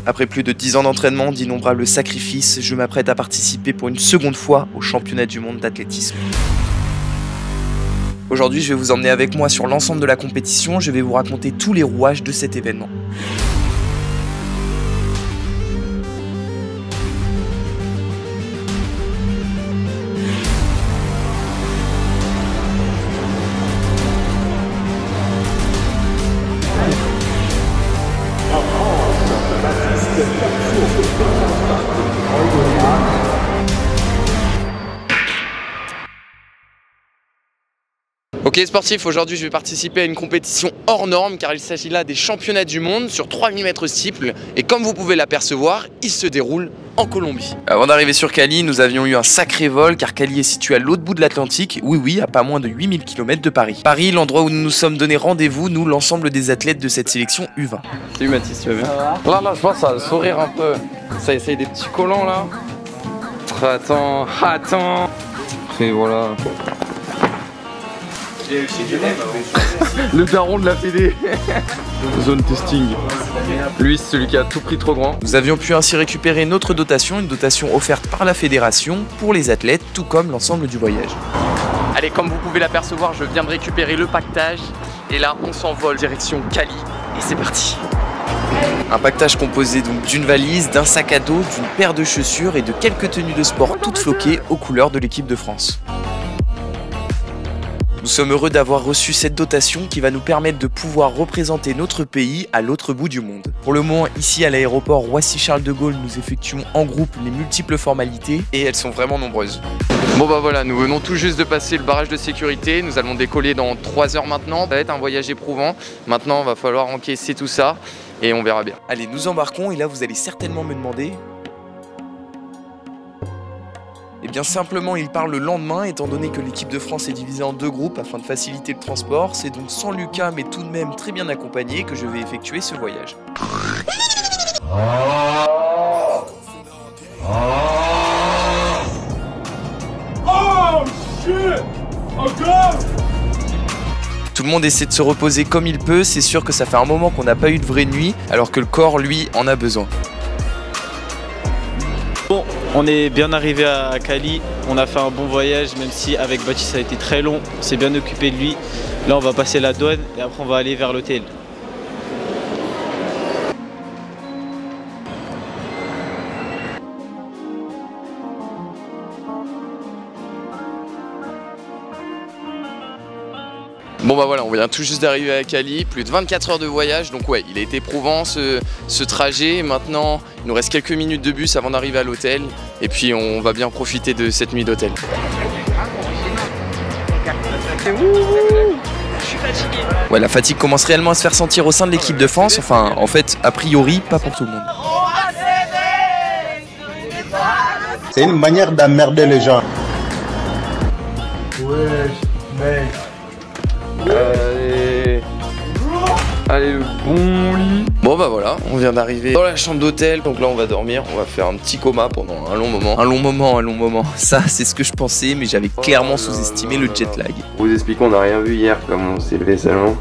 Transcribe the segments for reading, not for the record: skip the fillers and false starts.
Après plus de 10 ans d'entraînement, d'innombrables sacrifices, je m'apprête à participer pour une seconde fois au championnat du monde d'athlétisme. Aujourd'hui, je vais vous emmener avec moi sur l'ensemble de la compétition, je vais vous raconter tous les rouages de cet événement. Ok sportifs, aujourd'hui je vais participer à une compétition hors norme car il s'agit là des championnats du monde sur 3000 mètres steeple et comme vous pouvez l'apercevoir, il se déroule en Colombie. Avant d'arriver sur Cali, nous avions eu un sacré vol car Cali est situé à l'autre bout de l'Atlantique, oui, à pas moins de 8000 km de Paris. Paris, l'endroit où nous nous sommes donné rendez-vous, nous l'ensemble des athlètes de cette sélection U20. Salut Mathis, tu vas bien? Là, je pense à sourire un peu. Ça essaye des petits collants là. Attends. Et voilà. Le daron de la Fédé. Zone testing. Lui c'est celui qui a tout pris trop grand. Nous avions pu ainsi récupérer notre dotation, une dotation offerte par la fédération pour les athlètes, tout comme l'ensemble du voyage. Allez, comme vous pouvez l'apercevoir, je viens de récupérer le pactage et là on s'envole direction Cali et c'est parti. Un pactage composé donc d'une valise, d'un sac à dos, d'une paire de chaussures et de quelques tenues de sport toutes floquées aux couleurs de l'équipe de France. Nous sommes heureux d'avoir reçu cette dotation qui va nous permettre de pouvoir représenter notre pays à l'autre bout du monde. Pour le moment, ici à l'aéroport Roissy-Charles de Gaulle, nous effectuons en groupe les multiples formalités et elles sont vraiment nombreuses. Bon bah voilà, nous venons tout juste de passer le barrage de sécurité, nous allons décoller dans 3 heures maintenant. Ça va être un voyage éprouvant, maintenant il va falloir encaisser tout ça et on verra bien. Allez, nous embarquons et là vous allez certainement me demander... Eh bien simplement il part le lendemain étant donné que l'équipe de France est divisée en 2 groupes afin de faciliter le transport. C'est donc sans Lucas mais tout de même très bien accompagné que je vais effectuer ce voyage. Tout le monde essaie de se reposer comme il peut, c'est sûr que ça fait un moment qu'on n'a pas eu de vraie nuit alors que le corps lui en a besoin. Bon, on est bien arrivé à Cali, on a fait un bon voyage, même si avec Baptiste ça a été très long, on s'est bien occupé de lui. Là on va passer la douane et après on va aller vers l'hôtel. Bon bah voilà, on vient tout juste d'arriver à Cali, plus de 24 heures de voyage, donc ouais, il a été éprouvant ce trajet. Maintenant, il nous reste quelques minutes de bus avant d'arriver à l'hôtel, et puis on va bien profiter de cette nuit d'hôtel. Ouais, la fatigue commence réellement à se faire sentir au sein de l'équipe de France, enfin, en fait, a priori, pas pour tout le monde. C'est une manière d'emmerder les gens. Ouais, mec. Allez, le bon lit. Bon bah voilà, on vient d'arriver dans la chambre d'hôtel. Donc là on va dormir, on va faire un petit coma pendant un long moment. Un long moment. Ça c'est ce que je pensais mais j'avais clairement sous-estimé le jet lag. Pour vous expliquer, on n'a rien vu hier comme on s'est levé seulement.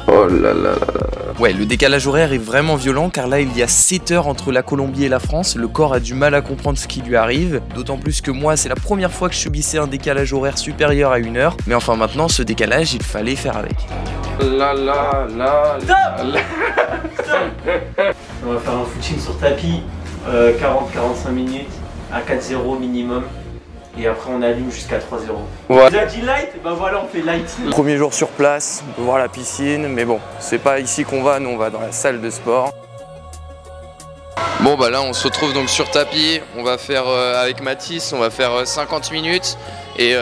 Oh là là là là. Ouais, le décalage horaire est vraiment violent car là il y a 7 heures entre la Colombie et la France. Le corps a du mal à comprendre ce qui lui arrive. D'autant plus que moi c'est la première fois que je subissais un décalage horaire supérieur à 1 heure. Mais enfin maintenant ce décalage il fallait faire avec. On va faire un footing sur tapis, 40-45 minutes à 4-0 minimum. Et après on allume jusqu'à 3-0. Ouais. Vous avez dit light? Bah voilà, on fait light. Premier jour sur place, on peut voir la piscine, mais bon, c'est pas ici qu'on va, nous on va dans la salle de sport. Bon bah là on se retrouve donc sur tapis, on va faire avec Mathis, on va faire 50 minutes et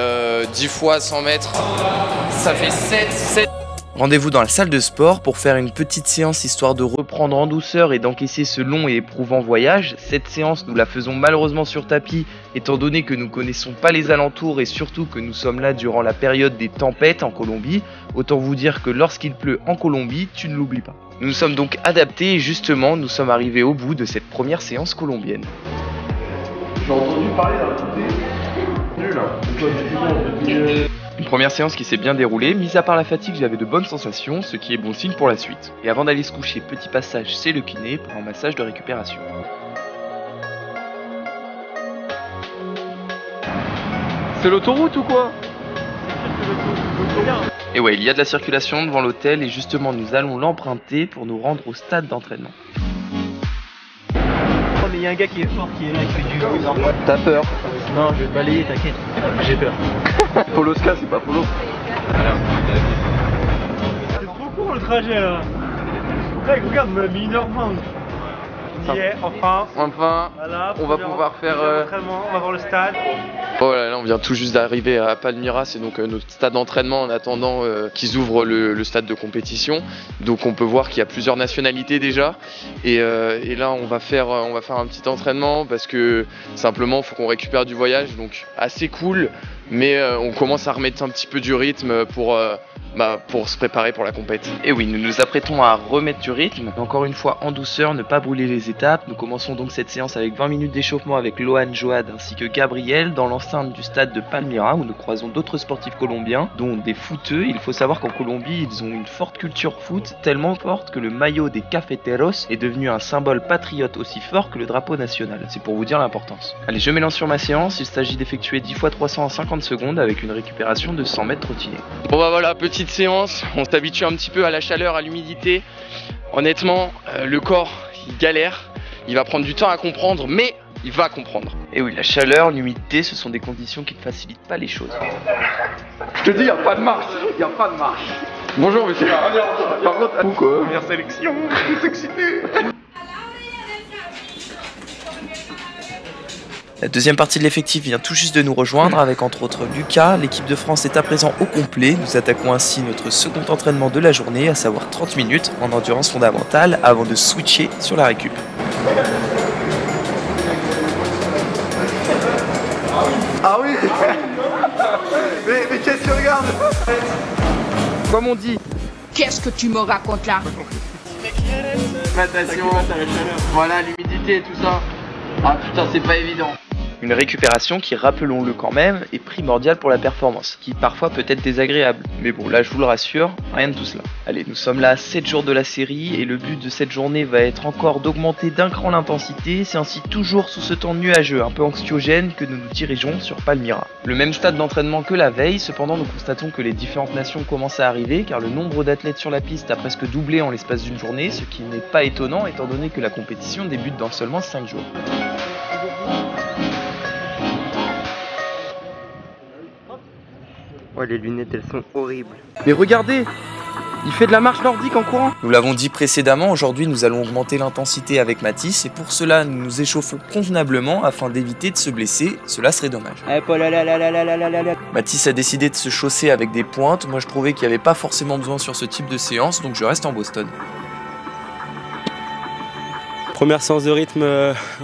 10 fois 100 mètres. Ça fait 7. Rendez-vous dans la salle de sport pour faire une petite séance histoire de reprendre en douceur et d'encaisser ce long et éprouvant voyage. Cette séance nous la faisons malheureusement sur tapis étant donné que nous connaissons pas les alentours et surtout que nous sommes là durant la période des tempêtes en Colombie. Autant vous dire que lorsqu'il pleut en Colombie, tu ne l'oublies pas. Nous nous sommes donc adaptés et justement nous sommes arrivés au bout de cette première séance colombienne. J'ai entendu parler d'un côté. Une première séance qui s'est bien déroulée, mis à part la fatigue, j'avais de bonnes sensations, ce qui est bon signe pour la suite. Et avant d'aller se coucher, petit passage, c'est le kiné pour un massage de récupération. C'est l'autoroute ou quoi? Et ouais, il y a de la circulation devant l'hôtel et justement nous allons l'emprunter pour nous rendre au stade d'entraînement. Oh mais il y a un gars qui est fort qui est là, qui fait du bruit. T'as peur? Non, je vais te balayer, t'inquiète. J'ai peur. Poloska, c'est pas Polo. C'est trop court le trajet là. Mec, regarde, on a mis 1h20. Enfin, voilà, on va pouvoir faire on va voir le stade. Voilà, là on vient tout juste d'arriver à Palmyra, c'est donc notre stade d'entraînement en attendant qu'ils ouvrent le stade de compétition. Donc on peut voir qu'il y a plusieurs nationalités déjà. Et là on va faire un petit entraînement parce que simplement il faut qu'on récupère du voyage. Donc assez cool, mais on commence à remettre un petit peu du rythme pour se préparer pour la compète. Et oui, nous nous apprêtons à remettre du rythme, encore une fois en douceur, ne pas brûler les étapes. Nous commençons donc cette séance avec 20 minutes d'échauffement avec Lohan Joad ainsi que Gabriel dans l'enceinte du stade de Palmyra où nous croisons d'autres sportifs colombiens, dont des footeux. Il faut savoir qu'en Colombie, ils ont une forte culture foot, tellement forte que le maillot des cafeteros est devenu un symbole patriote aussi fort que le drapeau national. C'est pour vous dire l'importance. Allez, je m'élance sur ma séance, il s'agit d'effectuer 10 x 300 en 50 secondes avec une récupération de 100 mètres trottinés. Bon bah voilà, petite séance, on s'habitue un petit peu à la chaleur, à l'humidité. Honnêtement, le corps, il galère, il va prendre du temps à comprendre, mais il va comprendre. Et oui, la chaleur, l'humidité, ce sont des conditions qui ne facilitent pas les choses. Je te dis, il n'y a pas de marche, il n'y a pas de marche. Bonjour monsieur. Par contre, à vous quoi. Première sélection, je suis excité. La deuxième partie de l'effectif vient tout juste de nous rejoindre avec entre autres Lucas. L'équipe de France est à présent au complet. Nous attaquons ainsi notre second entraînement de la journée, à savoir 30 minutes en endurance fondamentale avant de switcher sur la récup. Ah oui. Mais qu'est-ce que tu regardes? Comme on dit. Qu'est-ce que tu me racontes là? Natation, voilà l'humidité et tout ça. Ah putain, c'est pas évident. Une récupération qui, rappelons-le quand même, est primordiale pour la performance, qui parfois peut être désagréable. Mais bon, là je vous le rassure, rien de tout cela. Allez, nous sommes là à 7 jours de la série et le but de cette journée va être encore d'augmenter d'un cran l'intensité. C'est ainsi toujours sous ce temps nuageux, un peu anxiogène, que nous nous dirigeons sur Palmyra. Le même stade d'entraînement que la veille, cependant nous constatons que les différentes nations commencent à arriver car le nombre d'athlètes sur la piste a presque doublé en l'espace d'une journée, ce qui n'est pas étonnant étant donné que la compétition débute dans seulement 5 jours. Oh, les lunettes, elles sont horribles. Mais regardez, il fait de la marche nordique en courant. Nous l'avons dit précédemment, aujourd'hui nous allons augmenter l'intensité avec Mathis et pour cela nous nous échauffons convenablement afin d'éviter de se blesser, cela serait dommage. Mathis a décidé de se chausser avec des pointes, moi je trouvais qu'il n'y avait pas forcément besoin sur ce type de séance, donc je reste en Boston. Première séance de rythme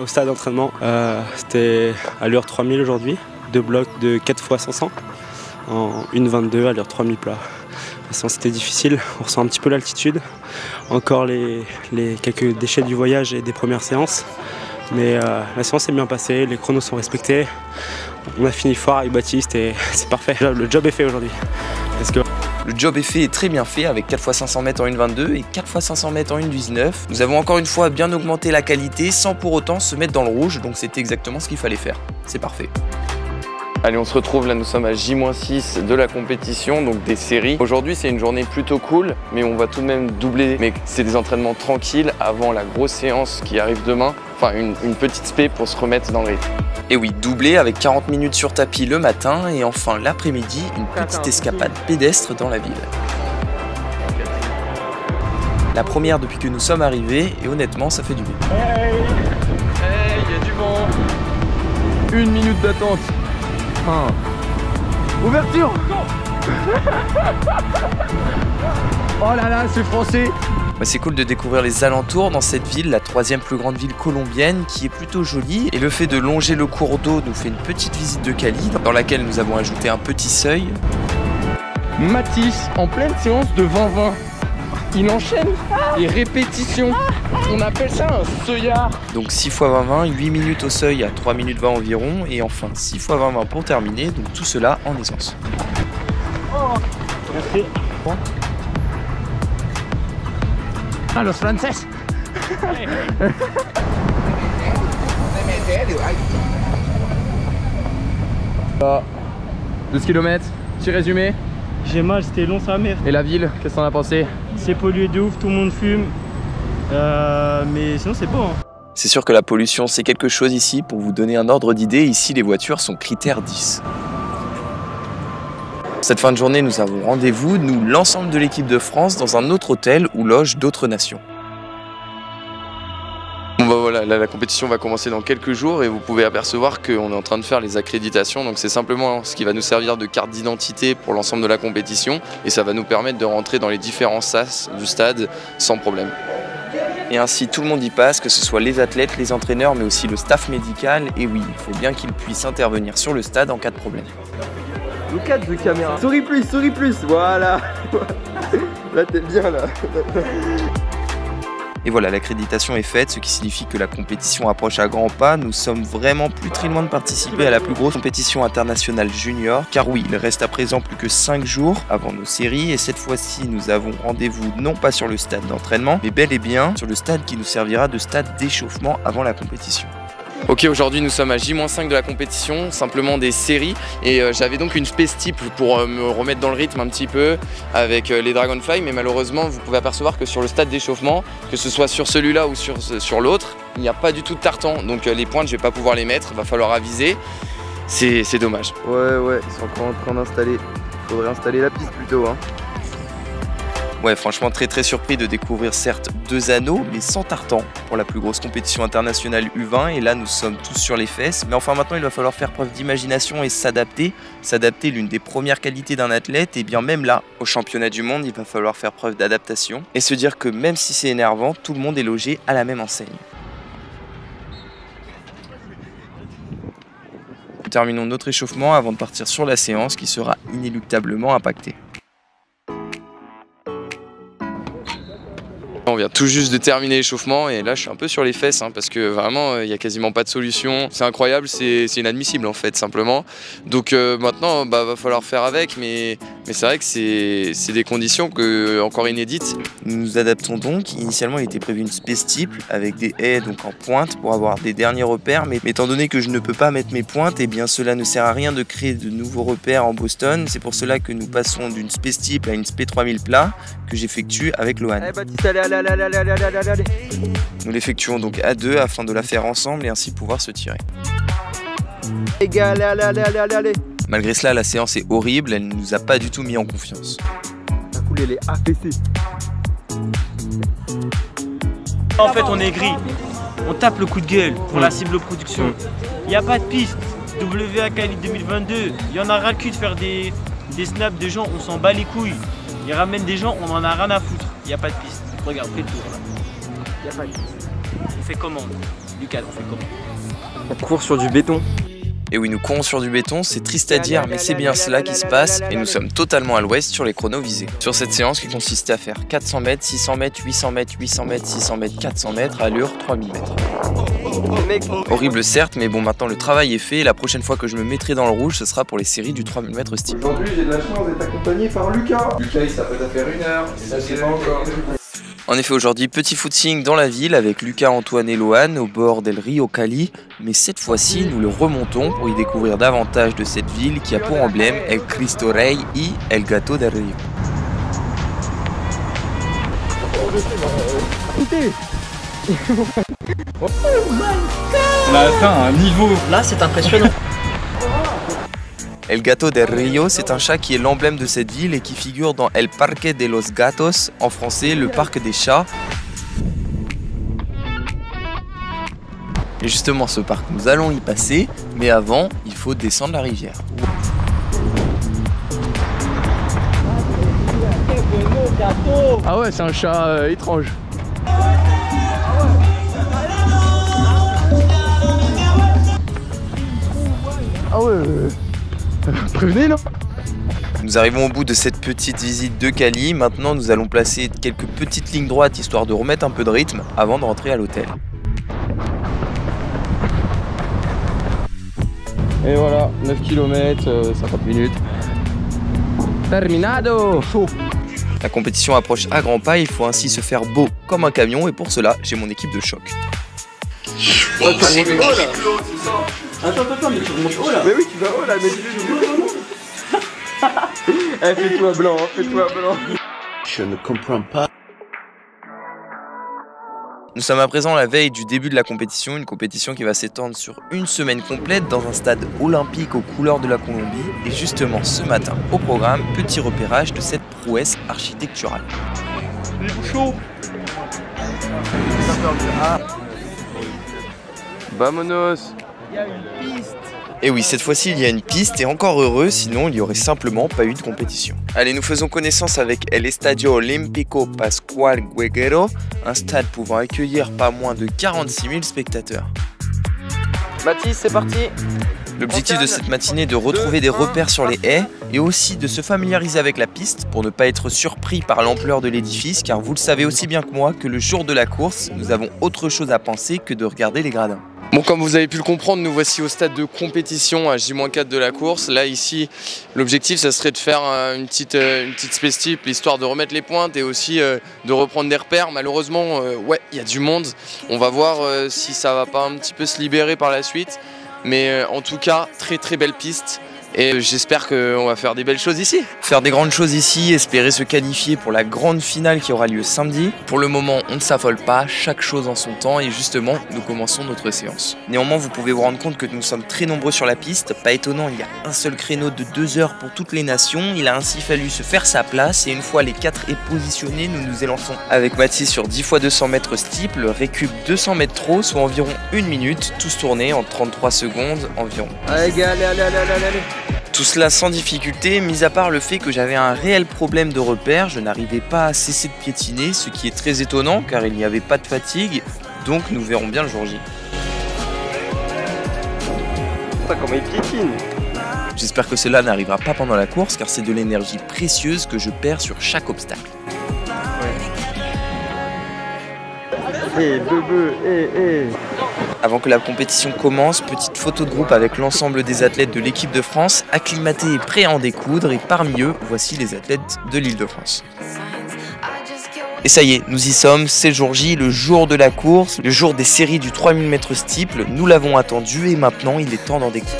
au stade d'entraînement, c'était à l'heure 3000 aujourd'hui, 2 blocs de 4 x 500 en 1,22 à l'heure 3000 plat. La séance était difficile, on ressent un petit peu l'altitude, encore les quelques déchets du voyage et des premières séances, mais la séance est bien passée, les chronos sont respectés, on a fini fort avec Baptiste et c'est parfait, le job est fait aujourd'hui. Le job est fait et très bien fait avec 4 x 500 mètres en 1,22 et 4 x 500 mètres en 1,19. Nous avons encore une fois bien augmenté la qualité sans pour autant se mettre dans le rouge, donc c'était exactement ce qu'il fallait faire. C'est parfait. Allez, on se retrouve, là nous sommes à J-6 de la compétition, donc des séries. Aujourd'hui c'est une journée plutôt cool, mais on va tout de même doubler. Mais c'est des entraînements tranquilles avant la grosse séance qui arrive demain. Enfin une petite spé pour se remettre dans le rythme. Et oui, doublé avec 40 minutes sur tapis le matin et enfin l'après-midi, une petite escapade pédestre dans la ville. La première depuis que nous sommes arrivés et honnêtement ça fait du bien. Hey, y a du vent. 1 minute d'attente. Ouverture. Oh là là, c'est français. C'est cool de découvrir les alentours dans cette ville, la 3e plus grande ville colombienne, qui est plutôt jolie. Et le fait de longer le cours d'eau nous fait une petite visite de Cali, dans laquelle nous avons ajouté un petit seuil. Mathis, en pleine séance de 20-20, il enchaîne les répétitions On appelle ça un seuillard. Donc 6 x 20-20, 8 minutes au seuil à 3 minutes 20 environ. Et enfin 6 x 20-20 pour terminer. Donc tout cela en aisance. Merci. Ah, los franceses. 12 km, petit résumé. J'ai mal, c'était long sa mère. Et la ville, qu'est-ce que t'en as pensé? C'est pollué de ouf, tout le monde fume. Mais sinon c'est beau. Hein. C'est sûr que la pollution c'est quelque chose ici. Pour vous donner un ordre d'idée, ici les voitures sont critère 10. Cette fin de journée, nous avons rendez-vous, nous l'ensemble de l'équipe de France, dans un autre hôtel où logent d'autres nations. Bon bah voilà, là la compétition va commencer dans quelques jours et vous pouvez apercevoir qu'on est en train de faire les accréditations. Donc c'est simplement ce qui va nous servir de carte d'identité pour l'ensemble de la compétition et ça va nous permettre de rentrer dans les différents sas du stade sans problème. Et ainsi tout le monde y passe, que ce soit les athlètes, les entraîneurs, mais aussi le staff médical. Et oui, il faut bien qu'ils puissent intervenir sur le stade en cas de problème. Look at the caméra. Souris plus, voilà. Là t'es bien là. Et voilà, l'accréditation est faite, ce qui signifie que la compétition approche à grands pas. Nous sommes vraiment plus très loin de participer à la plus grosse compétition internationale junior. Car oui, il reste à présent plus que 5 jours avant nos séries. Et cette fois-ci, nous avons rendez-vous non pas sur le stade d'entraînement, mais bel et bien sur le stade qui nous servira de stade d'échauffement avant la compétition. Ok, aujourd'hui nous sommes à J-5 de la compétition, simplement des séries. Et j'avais donc une space type pour me remettre dans le rythme un petit peu avec les Dragonfly. Mais malheureusement, vous pouvez apercevoir que sur le stade d'échauffement, que ce soit sur celui-là ou sur l'autre, il n'y a pas du tout de tartan. Donc les pointes, je vais pas pouvoir les mettre, va falloir aviser. C'est dommage. Ouais, ils sont encore en train d'installer. Faudrait installer la piste plutôt, hein. Ouais, franchement très surpris de découvrir certes 2 anneaux, mais sans tartan pour la plus grosse compétition internationale U20. Et là, nous sommes tous sur les fesses. Mais enfin, maintenant, il va falloir faire preuve d'imagination et s'adapter. S'adapter, l'une des premières qualités d'un athlète. Et bien même là, au championnat du monde, il va falloir faire preuve d'adaptation. Et se dire que même si c'est énervant, tout le monde est logé à la même enseigne. Nous terminons notre échauffement avant de partir sur la séance qui sera inéluctablement impactée. On vient tout juste de terminer l'échauffement et là je suis un peu sur les fesses hein, parce que vraiment il n'y a quasiment pas de solution. C'est incroyable, c'est inadmissible en fait simplement. Donc maintenant va falloir faire avec mais c'est vrai que c'est des conditions encore inédites. Nous nous adaptons donc. Initialement il était prévu une space type avec des haies donc en pointe pour avoir des derniers repères, mais étant donné que je ne peux pas mettre mes pointes, et bien cela ne sert à rien de créer de nouveaux repères en Boston. C'est pour cela que nous passons d'une space type à une SP 3000 plat que j'effectue avec Lohan. Allez Baptiste, allez. Nous l'effectuons donc à 2 afin de la faire ensemble et ainsi pouvoir se tirer. Les gars, allez. Malgré cela, la séance est horrible, elle ne nous a pas du tout mis en confiance. La foule elle est affaissée. En fait on est gris, on tape le coup de gueule pour la cible production. Il n'y a pas de piste, WA Cali 2022, il y en a ras le cul de faire des snaps de gens, on s'en bat les couilles. Ils ramènent des gens, on en a rien à foutre, il n'y a pas de piste. Regarde, fais le tour là. Il n'y a pas de piste. On fait comment Lucas, on fait comment? On court sur du béton. Et oui, nous courons sur du béton, c'est triste à dire, mais c'est bien cela qui se passe et nous sommes totalement à l'ouest sur les chronos visés. Sur cette séance qui consistait à faire 400 mètres, 600 mètres, 800 mètres, 800 mètres, 600 mètres, 400 mètres, allure 3000 mètres. Horrible certes, mais bon, maintenant le travail est fait et la prochaine fois que je me mettrai dans le rouge, ce sera pour les séries du 3000 mètres style. Aujourd'hui, j'ai de la chance d'être accompagné par Lucas. Lucas, il s'apprête à faire 1 heure, ça c'est pas encore. En effet, aujourd'hui, petit footing dans la ville avec Lucas, Antoine et Lohan au bord del Rio Cali. Mais cette fois-ci, nous le remontons pour y découvrir davantage de cette ville qui a pour emblème El Cristo Rey et El Gato del Rio. On a atteint un niveau. Là, c'est impressionnant. El Gato del Rio, c'est un chat qui est l'emblème de cette ville et qui figure dans El Parque de los Gatos, en français le parc des chats. Et justement ce parc, nous allons y passer, mais avant, il faut descendre la rivière. Ah ouais, c'est un chat étrange. Ah ouais. Prévenez non. Nous arrivons au bout de cette petite visite de Cali. Maintenant, nous allons placer quelques petites lignes droites histoire de remettre un peu de rythme avant de rentrer à l'hôtel. Et voilà, 9 km, 50 minutes. Terminado! La compétition approche à grands pas, il faut ainsi se faire beau comme un camion et pour cela, j'ai mon équipe de choc. Attends, mais tu remontes haut là. Mais oui, tu vas haut là, mais eh, fais-toi blanc, fais-toi blanc. Je ne comprends pas. Nous sommes à présent la veille du début de la compétition, une compétition qui va s'étendre sur une semaine complète dans un stade olympique aux couleurs de la Colombie. Et justement ce matin, au programme, petit repérage de cette prouesse architecturale. Chaud. Vamonos! Et oui, cette fois-ci il y a une piste et encore heureux, sinon il n'y aurait simplement pas eu de compétition. Allez, nous faisons connaissance avec El Estadio Olímpico Pascual Guerrero, un stade pouvant accueillir pas moins de 46 000 spectateurs. Mathis, c'est parti. L'objectif de cette matinée est de retrouver des repères sur les haies et aussi de se familiariser avec la piste pour ne pas être surpris par l'ampleur de l'édifice, car vous le savez aussi bien que moi que le jour de la course, nous avons autre chose à penser que de regarder les gradins. Bon, comme vous avez pu le comprendre, nous voici au stade de compétition à J-4 de la course. Là, ici, l'objectif, ça serait de faire une petite space tip, histoire de remettre les pointes et aussi de reprendre des repères. Malheureusement, ouais, il y a du monde. On va voir si ça va pas un petit peu se libérer par la suite. Mais en tout cas, très très belle piste. Et j'espère qu'on va faire des belles choses ici. Faire des grandes choses ici, espérer se qualifier pour la grande finale qui aura lieu samedi. Pour le moment, on ne s'affole pas, chaque chose en son temps et justement, nous commençons notre séance. Néanmoins, vous pouvez vous rendre compte que nous sommes très nombreux sur la piste. Pas étonnant, il y a un seul créneau de 2 heures pour toutes les nations. Il a ainsi fallu se faire sa place et une fois les 4 est positionnés, nous nous élançons avec Mathis sur 10 x 200 mètres steeple, récup 200 mètres trop, soit environ 1 minute, tous tournés en 33 secondes environ. Allez, allez. Tout cela sans difficulté, mis à part le fait que j'avais un réel problème de repère, je n'arrivais pas à cesser de piétiner, ce qui est très étonnant car il n'y avait pas de fatigue, donc nous verrons bien le jour J. Comment il piétine. J'espère que cela n'arrivera pas pendant la course car c'est de l'énergie précieuse que je perds sur chaque obstacle. Avant que la compétition commence, petite photo de groupe avec l'ensemble des athlètes de l'équipe de France, acclimatés et prêts à en découdre, et parmi eux, voici les athlètes de l'Île-de-France. Et ça y est, nous y sommes, c'est le jour J, le jour de la course, le jour des séries du 3000 mètres steeple, nous l'avons attendu et maintenant il est temps d'en découdre.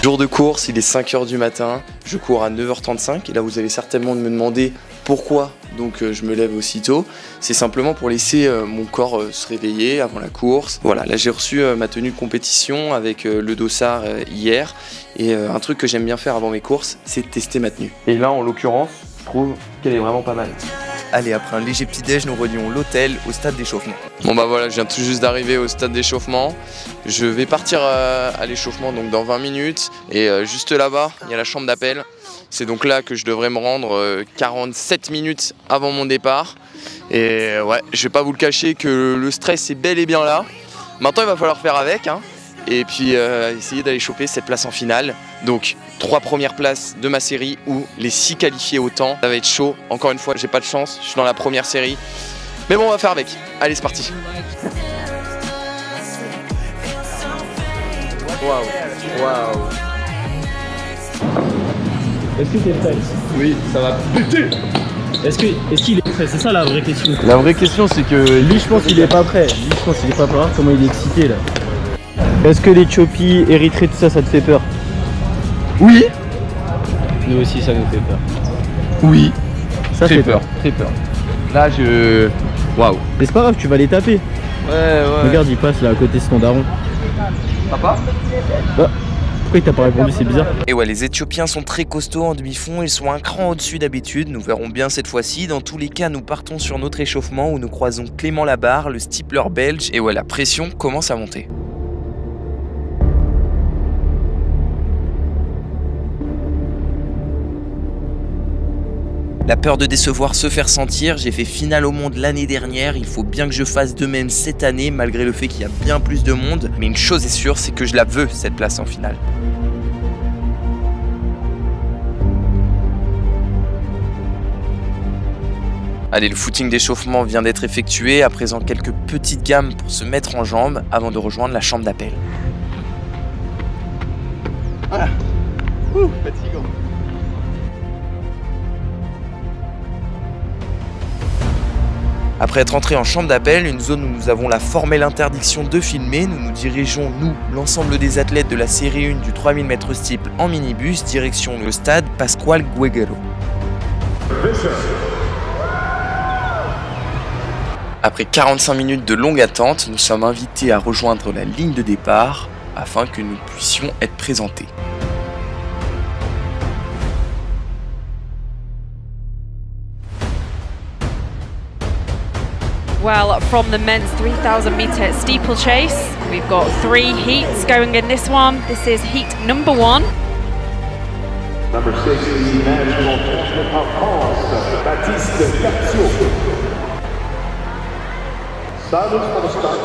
Jour de course, il est 5 h du matin, je cours à 9h35 et là vous allez certainement me demander pourquoi donc je me lève aussitôt. C'est simplement pour laisser mon corps se réveiller avant la course. Voilà, là j'ai reçu ma tenue de compétition avec le dossard hier et un truc que j'aime bien faire avant mes courses, c'est de tester ma tenue. Et là en l'occurrence, je trouve qu'elle est vraiment pas mal. Allez, après un léger petit-déj, nous relions l'hôtel au stade d'échauffement. Bon bah voilà, je viens tout juste d'arriver au stade d'échauffement. Je vais partir à l'échauffement donc dans 20 minutes. Et juste là-bas, il y a la chambre d'appel. C'est donc là que je devrais me rendre 47 minutes avant mon départ. Et ouais, je vais pas vous le cacher que le stress est bel et bien là. Maintenant, il va falloir faire avec, hein. Et puis essayer d'aller choper cette place en finale. Donc 3 premières places de ma série ou les 6 qualifiés au temps. Ça va être chaud, encore une fois j'ai pas de chance, je suis dans la première série. Mais bon, on va faire avec, allez c'est parti. Waouh. Est-ce que t'es prêt? Oui, ça va péter. Est-ce qu'il est prêt? C'est ça la vraie question. La vraie question c'est que Lui je pense qu'il est pas prêt. Comment il est excité là. Est-ce que l'Éthiopie, Érythrée, tout ça, ça te fait peur? oui, Nous aussi ça nous fait peur. oui, Ça très fait peur, très peur. Là waouh. Mais c'est pas grave, tu vas les taper. Ouais. Regarde, il passe là à côté de ton daron. Papa? Pourquoi il t'a pas répondu? C'est bizarre. Et ouais, les Éthiopiens sont très costauds en demi-fond, ils sont un cran au-dessus d'habitude, nous verrons bien cette fois-ci. Dans tous les cas, nous partons sur notre échauffement où nous croisons Clément Labarre, le steepler belge, et ouais, la pression commence à monter. La peur de décevoir se faire sentir, j'ai fait finale au monde l'année dernière, il faut bien que je fasse de même cette année malgré le fait qu'il y a bien plus de monde. Mais une chose est sûre, c'est que je la veux cette place en finale. Allez, le footing d'échauffement vient d'être effectué, à présent quelques petites gammes pour se mettre en jambes avant de rejoindre la chambre d'appel. Voilà. Fatigant. Après être entré en chambre d'appel, une zone où nous avons la formelle interdiction de filmer, nous nous dirigeons, nous, l'ensemble des athlètes de la série 1 du 3000 mètres steeple en minibus, direction le stade Pascual Guerrero. Après 45 minutes de longue attente, nous sommes invités à rejoindre la ligne de départ afin que nous puissions être présentés. Well, from the men's 3,000 metre steeplechase, we've got 3 heats going in this one. This is heat number 1. Number 6, the national champion of France, Baptiste Capsio. Silence for the start.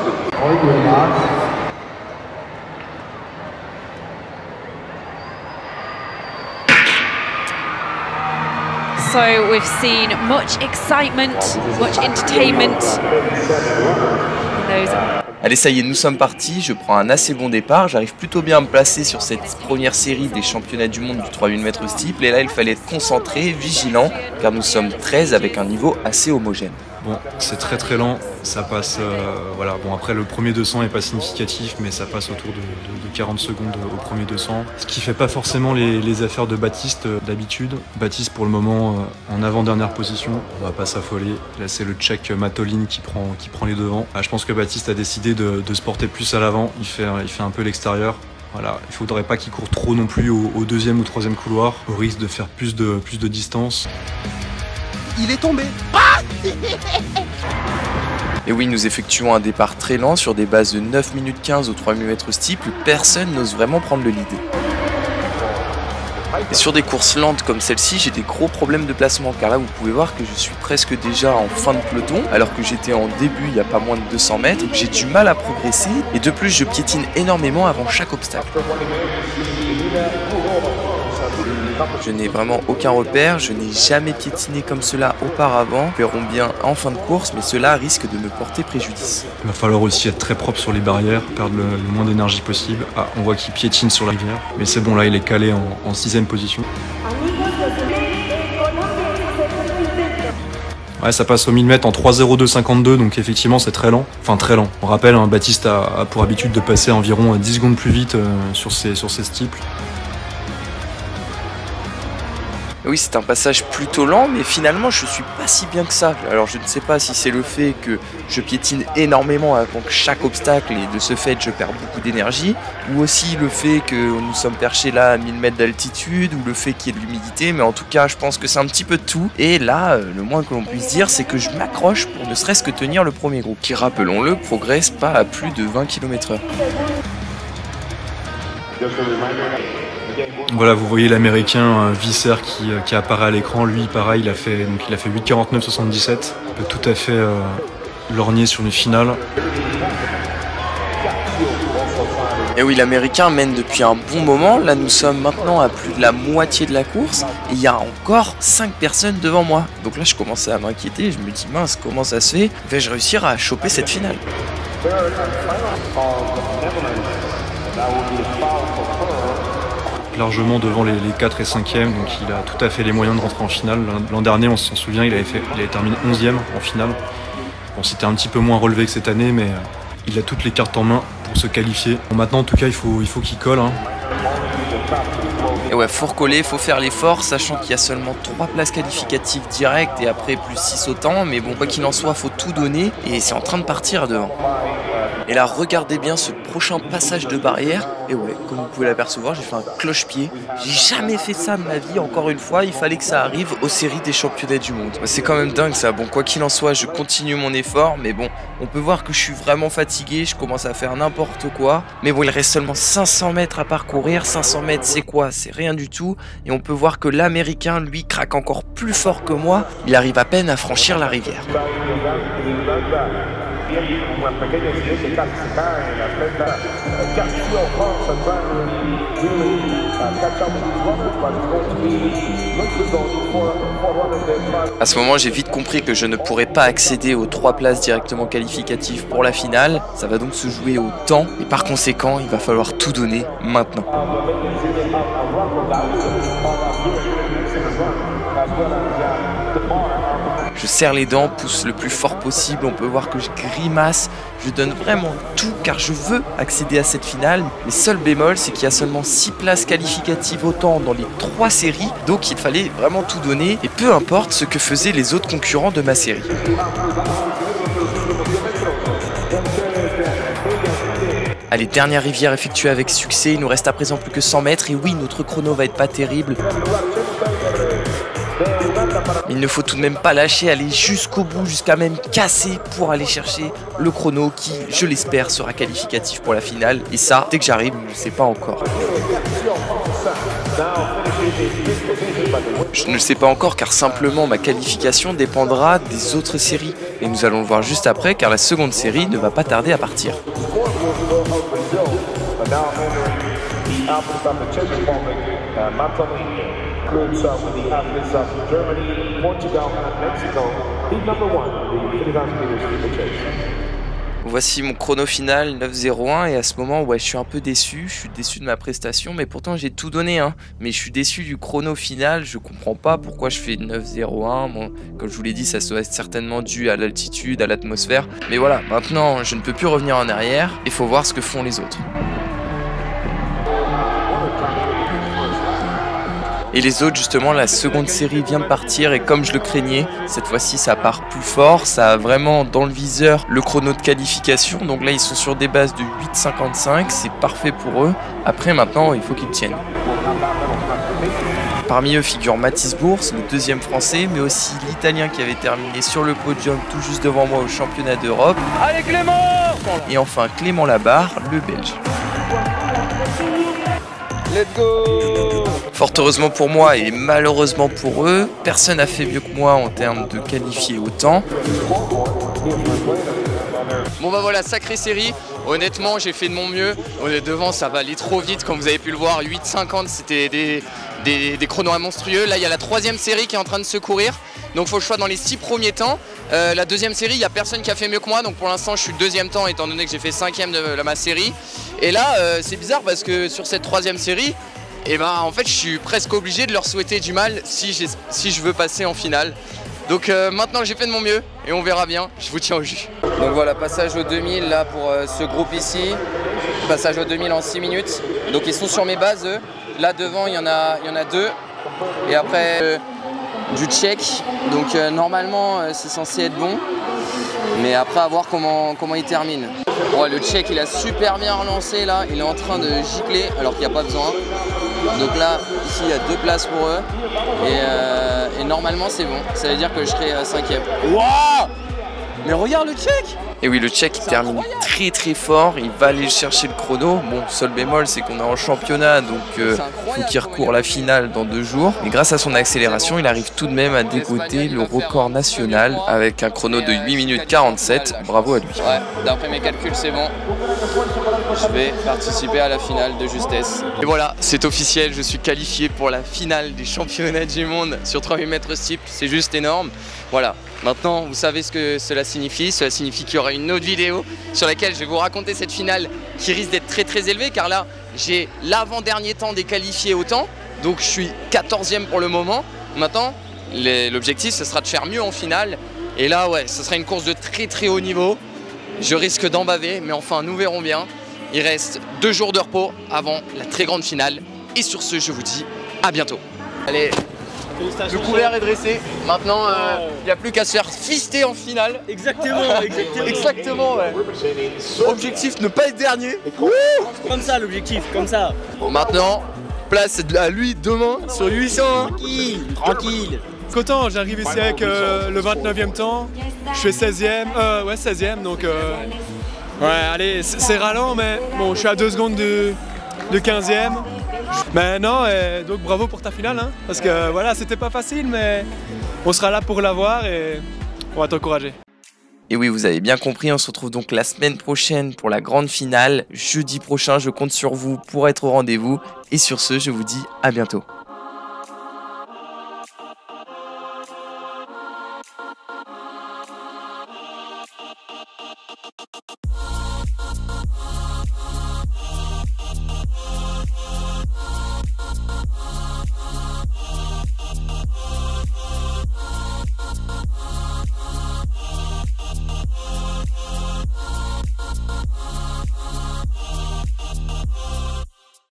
So we've seen much excitement, much entertainment. Allez, ça y est, nous sommes partis, je prends un assez bon départ, j'arrive plutôt bien à me placer sur cette première série des championnats du monde du 3000 mètres steeple, et là il fallait être concentré, vigilant, car nous sommes 13 avec un niveau assez homogène. Bon, c'est très très lent, ça passe, voilà, bon après le premier 200 est pas significatif, mais ça passe autour de 40 secondes au premier 200, ce qui fait pas forcément les affaires de Baptiste d'habitude. Baptiste pour le moment en avant-dernière position, on va pas s'affoler, là c'est le Tchèque Matolin qui prend les devants. Je pense que Baptiste a décidé de se porter plus à l'avant, il fait un peu l'extérieur. Voilà, il faudrait pas qu'il court trop non plus au deuxième ou troisième couloir, au risque de faire plus de distance. Il est tombé. Et oui, nous effectuons un départ très lent sur des bases de 9 minutes 15 au 3000 mètres steeple, personne n'ose vraiment prendre le lead. Et sur des courses lentes comme celle-ci, j'ai des gros problèmes de placement, car là vous pouvez voir que je suis presque déjà en fin de peloton, alors que j'étais en début il n'y a pas moins de 200 mètres, j'ai du mal à progresser, et de plus je piétine énormément avant chaque obstacle. Je n'ai vraiment aucun repère, je n'ai jamais piétiné comme cela auparavant. Nous verrons bien en fin de course, mais cela risque de me porter préjudice. Il va falloir aussi être très propre sur les barrières, perdre le moins d'énergie possible. Ah, on voit qu'il piétine sur la rivière, mais c'est bon, là il est calé en 6ème position. Ouais, ça passe au 1000 mètres en 3:02,52, donc effectivement c'est très lent. Enfin très lent. On rappelle, hein, Baptiste a pour habitude de passer environ 10 secondes plus vite sur ses steeples. Oui, c'est un passage plutôt lent, mais finalement je suis pas si bien que ça. Alors je ne sais pas si c'est le fait que je piétine énormément avant chaque obstacle et de ce fait je perds beaucoup d'énergie, ou aussi le fait que nous sommes perchés là à 1000 mètres d'altitude, ou le fait qu'il y ait de l'humidité, mais en tout cas je pense que c'est un petit peu de tout. Et là, le moins que l'on puisse dire, c'est que je m'accroche pour ne serait-ce que tenir le premier groupe, qui, rappelons-le, progresse pas à plus de 20 km/h. Voilà, vous voyez l'américain Visser qui apparaît à l'écran. Lui, pareil, il a fait 8:49,77. Il peut tout à fait lorgner sur une finale. Et oui, l'américain mène depuis un bon moment. Là, nous sommes maintenant à plus de la moitié de la course. Et il y a encore 5 personnes devant moi. Donc là, je commençais à m'inquiéter. Je me dis, mince, comment ça se fait? Vais-je réussir à choper cette finale? Largement devant les 4 et 5e, donc il a tout à fait les moyens de rentrer en finale. L'an dernier, on s'en souvient, il avait terminé 11e en finale. Bon, c'était un petit peu moins relevé que cette année, mais il a toutes les cartes en main pour se qualifier. Bon, maintenant, en tout cas, il faut qu'il colle. Hein. Et ouais, faut recoller, faut faire l'effort, sachant qu'il y a seulement 3 places qualificatives directes et après plus 6 au temps. Mais bon, quoi qu'il en soit, faut tout donner et c'est en train de partir devant. Et là, regardez bien ce prochain passage de barrière. Et ouais, comme vous pouvez l'apercevoir, j'ai fait un cloche-pied. J'ai jamais fait ça de ma vie, encore une fois. Il fallait que ça arrive aux séries des championnats du monde. C'est quand même dingue ça. Bon, quoi qu'il en soit, je continue mon effort. Mais bon, on peut voir que je suis vraiment fatigué. Je commence à faire n'importe quoi. Mais bon, il reste seulement 500 mètres à parcourir. 500 mètres, c'est quoi? C'est rien du tout. Et on peut voir que l'américain, lui, craque encore plus fort que moi. Il arrive à peine à franchir la rivière. À ce moment, j'ai vite compris que je ne pourrais pas accéder aux 3 places directement qualificatives pour la finale. Ça va donc se jouer au temps et par conséquent, il va falloir tout donner maintenant. Je serre les dents, pousse le plus fort possible, on peut voir que je grimace, je donne vraiment tout car je veux accéder à cette finale. Le seul bémol, c'est qu'il y a seulement 6 places qualificatives au temps dans les 3 séries, donc il fallait vraiment tout donner et peu importe ce que faisaient les autres concurrents de ma série. Allez, dernière rivière effectuée avec succès, il nous reste à présent plus que 100 mètres et oui, notre chrono va être pas terrible. Il ne faut tout de même pas lâcher, aller jusqu'au bout, jusqu'à même casser pour aller chercher le chrono qui, je l'espère, sera qualificatif pour la finale. Et ça, dès que j'arrive, je ne sais pas encore. Je ne le sais pas encore car simplement ma qualification dépendra des autres séries. Et nous allons le voir juste après car la seconde série ne va pas tarder à partir. Voici mon chrono final 9:01 et à ce moment ouais, je suis un peu déçu, de ma prestation mais pourtant j'ai tout donné hein. Mais je suis déçu du chrono final, je comprends pas pourquoi je fais 9:01. Bon, comme je vous l'ai dit, ça doit être certainement dû à l'altitude, à l'atmosphère. Mais voilà, maintenant je ne peux plus revenir en arrière, il faut voir ce que font les autres. Et les autres, justement, la seconde série vient de partir et comme je le craignais, cette fois-ci ça part plus fort, ça a vraiment dans le viseur le chrono de qualification. Donc là ils sont sur des bases de 8,55, c'est parfait pour eux. Après maintenant il faut qu'ils tiennent. Parmi eux figure Mathis Bourse, le deuxième français, mais aussi l'Italien qui avait terminé sur le podium tout juste devant moi au championnat d'Europe. Allez Clément! Et enfin Clément Labarre, le Belge. Let's go! Fort heureusement pour moi et malheureusement pour eux, personne n'a fait mieux que moi en termes de qualifier au temps. Bon bah voilà, sacrée série. Honnêtement, j'ai fait de mon mieux. On est devant, ça va aller trop vite comme vous avez pu le voir. 8,50, c'était des chronos monstrueux. Là, il y a la troisième série qui est en train de se courir. Donc, il faut le choix dans les 6 premiers temps. La deuxième série, il n'y a personne qui a fait mieux que moi. Donc, pour l'instant, je suis deuxième temps étant donné que j'ai fait 5e de ma série. Et là, c'est bizarre parce que sur cette troisième série, et ben, en fait, je suis presque obligé de leur souhaiter du mal si je veux passer en finale. Donc maintenant j'ai fait de mon mieux et on verra bien, je vous tiens au jus. Donc voilà, passage aux 2000 là pour ce groupe ici. Passage aux 2000 en 6 minutes. Donc ils sont sur mes bases eux. Là devant il y en a 2. Et après du tchèque. Donc normalement c'est censé être bon. Mais après à voir comment il termine. Ouais, le tchèque il a super bien relancé là. Il est en train de gicler alors qu'il n'y a pas besoin. Donc là, ici il y a 2 places pour eux et normalement c'est bon, ça veut dire que je serai 5e. Waouh! Mais regarde le tchèque! Et oui, le tchèque il termine très fort, il va aller chercher le chrono. Bon, seul bémol c'est qu'on est en championnat donc il faut qu'il recourt la finale dans 2 jours. Et grâce à son accélération, il arrive tout de même à dégoter le record national avec un chrono de 8 minutes 47. Bravo à lui. Ouais, d'après mes calculs c'est bon. Je vais participer à la finale de justesse. Et voilà, c'est officiel, je suis qualifié pour la finale des championnats du monde sur 3000 mètres steeple, c'est juste énorme. Voilà, maintenant vous savez ce que cela signifie qu'il y aura une autre vidéo sur laquelle je vais vous raconter cette finale qui risque d'être très élevée car là j'ai l'avant-dernier temps des qualifiés au temps, donc je suis 14e pour le moment. Maintenant, l'objectif ce sera de faire mieux en finale et là ouais, ce sera une course de très haut niveau. Je risque d'en baver, mais enfin nous verrons bien. Il reste 2 jours de repos avant la très grande finale. Et sur ce, je vous dis à bientôt. Allez, le couvert est dressé. Maintenant, il n'y a plus qu'à se faire fister en finale. Exactement. Exactement, ouais. Objectif, ne pas être dernier. Comme ça, l'objectif, comme ça. Bon, maintenant, place à lui demain sur 800. Tranquille. Content, j'arrive ici avec le 29e temps. Je fais 16e, ouais 16e, donc... Ouais, allez, c'est ralent, mais bon, je suis à 2 secondes de 15e. Mais non, donc bravo pour ta finale, hein, parce que voilà, c'était pas facile, mais on sera là pour l'avoir et on va t'encourager. Et oui, vous avez bien compris, on se retrouve donc la semaine prochaine pour la grande finale. Jeudi prochain, je compte sur vous pour être au rendez-vous. Et sur ce, je vous dis à bientôt.